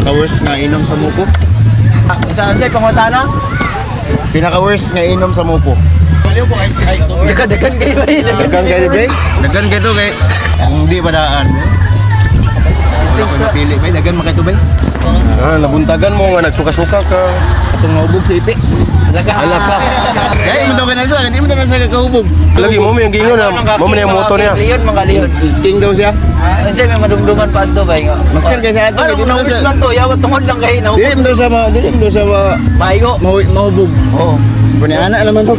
Pinaka-worst nga inom sa muko. Saan sa'yo, pangutana? Pinaka-worst nga inom sa muko. Dagan kayo ba yun? Dagan kayo ba? Dagan kayo to kay hindi padaan. Ako napili ba? Dagan man kayo to ba? Nabuntagan mo nga nagsuka-suka ka. Itong maubog sa ipi. Ala ka. Kaya mo daw ka na sa, hindi mo daw sa kakahubog. Lagi mo yung gingon na, mo na yung moto niya. Leon, mga Leon. King daw siya. Andiyan may madumduman pa ito ba yun? Master kayo sa ato. Ano, naubos lang to. Yawat tungod lang kayo. Dili mo daw sa Mayo. mahubog. Oo. Puniana naman to.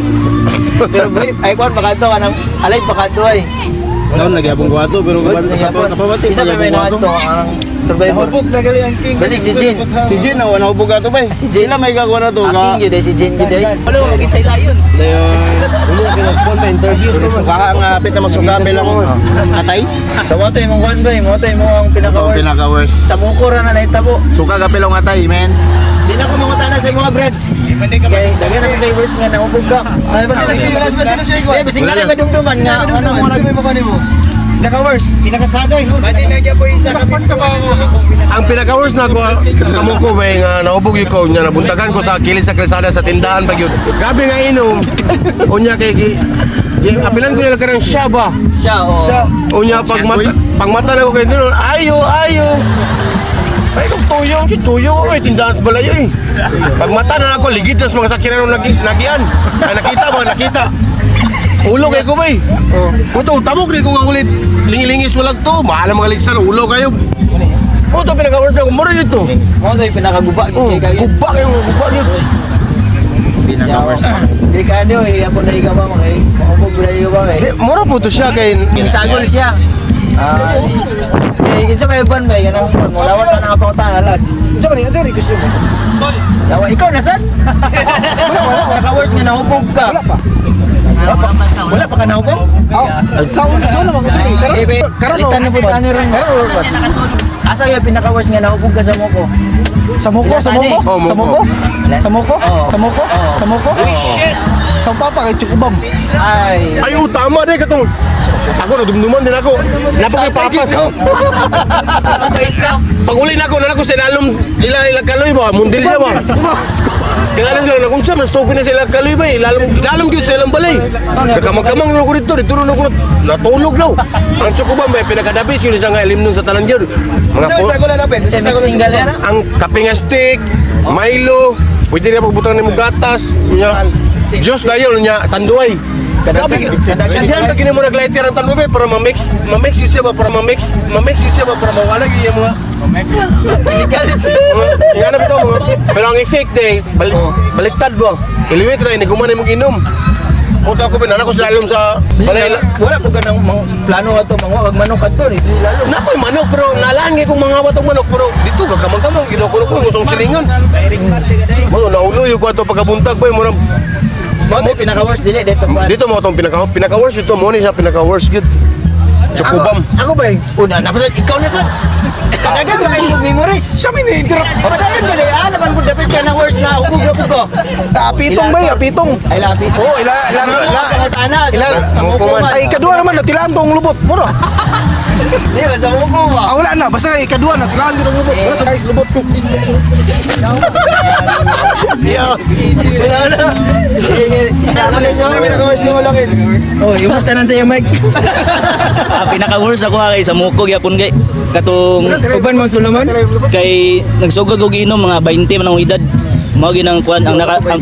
Pero ay kuan baka to kanang alay baka to ay. Taon nagyapon ko ato pero napabati Isa pa may ko ato. nato ang survivor. Nahubog na gali ang king. Basi si Jin. Si Jin na nahubog ato ba? Si Jin. Sila may gagawa na to. Aking yun si Jin yun ay. Wala mo maging sa ilayon. Suka nga apit na masuka lang mo. Atay. Sa mo to imong kuan ba? Mo to imong pinaka-worst. Pinaka-worst. Sa muko ra na naitabo. Suka kapilong atay, men. Di na ko mangutana sa mga bread. Kaya daghan na flavors nga naubog ka. Ay, basta na siya, basta na siya. Eh, basig na kayo madumduman nga. Ano mo Ano may papani mo? Pinaka-worst, pinaka-sagay. Pwede na dyan po isa. Ang pinaka-worst na ko sa muko ba nga naubog yung ko niya, nabuntagan ko sa kilid sa kalsada sa tindahan pag yun. Gabi nga inom. Unya kay apilan ko nila karang siya ba? siya o. Unya pagmata na ko kay dino, ayo. Ay, kung tuyo, ay, tindahan sa balayo eh. Pagmata na ako, ligid na sa mga sakiran ng nagian. Ay, nakita. Ulo kayo ko ba eh. Ito, tabok rin ko nga ulit. Lingilingis mo lang to, mahal ang mga ligsan, ulo kayo. Ito, pinag-awaras ako, mura dito. Mo to yung pinakaguba. Guba yun. Pinaka-worst. Hindi ka ano eh. Ako na ikaw ba mga eh. Maubog na ikaw ba eh. Mura po to siya kay... Instagol siya. Eh, kinsa may ban ba? Yan ang ban. Mulawat na nakapangutang alas. Ano gusto mo? Yawa, ikaw nasan? Wala. Naka-worst nga nahubog ka. Wala pa ka nahubog? Sa naman, Karon na po ka rin. Asa yung pinaka-worst nga nahubog ka sa moko? Sa muko? Sa muko. Sa papa kay Chukubam. Ay. Ay, tama din katong. Ako nadumduman din ako. Napakaipapas. Pag uli na ako sa ilalom ilang kaloy ba? Mundil niya ba? Kaya lang sila, nakunsa, mas topi na sila kaloy ba? Ilalom yun sa ilang balay. Nagkamang-kamang na ako dito na ako natulog daw. Ang Chukubam ba, pinakadabit yun isang ilim nun sa tanan yun. Single yan? Ang kapinga stick, Milo, pwede na pagbutang ni mo gatas, Diyos dayon niya tanduay. Kadagan ka kini mo naglighter ang tanduay para ma-mix yun siya ba para ma-mix yun siya ba para mawala yung mga Illegal siya. Yan na bitaw mo. Pero ang effect day baliktad ba. Iliwit na ini gumanay mo inom. Punta ko pinana ko slalom sa balay. Wala po ka ng plano ato mga manok ato ni lalo. Nakoy manok pero nalangi kong mga watong manok pero dito gagamang-gamang ginukulo ko usong silingon. Mo nauloy ko ato pagkabuntag ba mo Mo pinaka-worst dili dito ba? dito mo itong pinaka-worst ito mo ni siya pinaka-worst good. Chukubam. Ako ba? Una, napasad ikaw na sa. Kadagan ba kayo memories? Siya may na-interrupt. Padayon ba na alaman mo dapat ka ng worst na ubog ko. Apitong ba? Apitong. Ay lapit. Oo, Sa muko man. Ay, ikadua naman, natilaan ko ang lubot. Mura. Di ba sa muko ba? Wala na, basta ikadua, natilaan ko ang lubot. Wala sa guys, lubot. Wala na. Pinaka-worst ni Malakid. Oh, yung tanan sa iyo, Mike. Pinaka-worst ako kay sa muko gyapon kay katong Uban mo Solomon? kay nagsugod og inom mga 20 man ang edad. Mao ginang kuan ang 20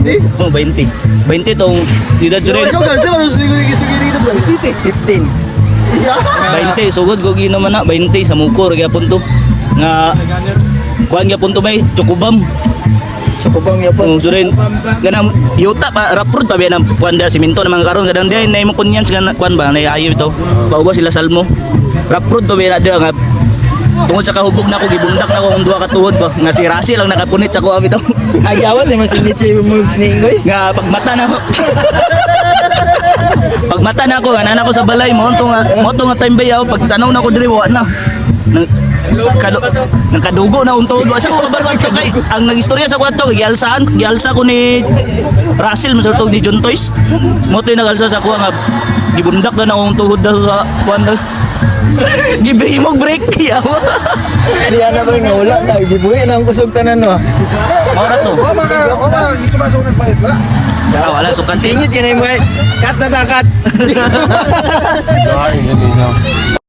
tong edad jud rin. Sa ano sige dito ba? City. 15. 20 sugod og inom man na 20 sa muko ra gyapon to. Nga kuan gyapon to may Chukubam. Chukubam yapon. So rin ganang yuta pa rapod pa biya ng kuan da simento naman karon kadang di na mo kunyan sa kuan ba na ayo ito. Pauba sila salmo. Rapod pa biya na nga tungod sa kahubog na ako gibundak na ako ang duha ka tuhod ba nga si Rasi lang nakapunit sa kuha bitaw. Agyawat ni masinit si moves ni Ingoy. Nga pagmata na ako. Pagmata na ako nga ko sa balay mo to nga time bayaw pag tanaw na ko diri wa na. Nang kadugo na untod wa sa ko kabalo kay ang nagistorya sa kwarto gialsa ko ni Russell masurtog ni John Toys. Mo to nagalsa sa ko nga gibundak na akong tuhod sa kuan. Gibihimog break yawa. Di ana ba nga wala na gibuhi na ang kusog tanan no. Ora to. Wala sukan Singit yan ay mo. Cut na ta cut. Ay, ganun.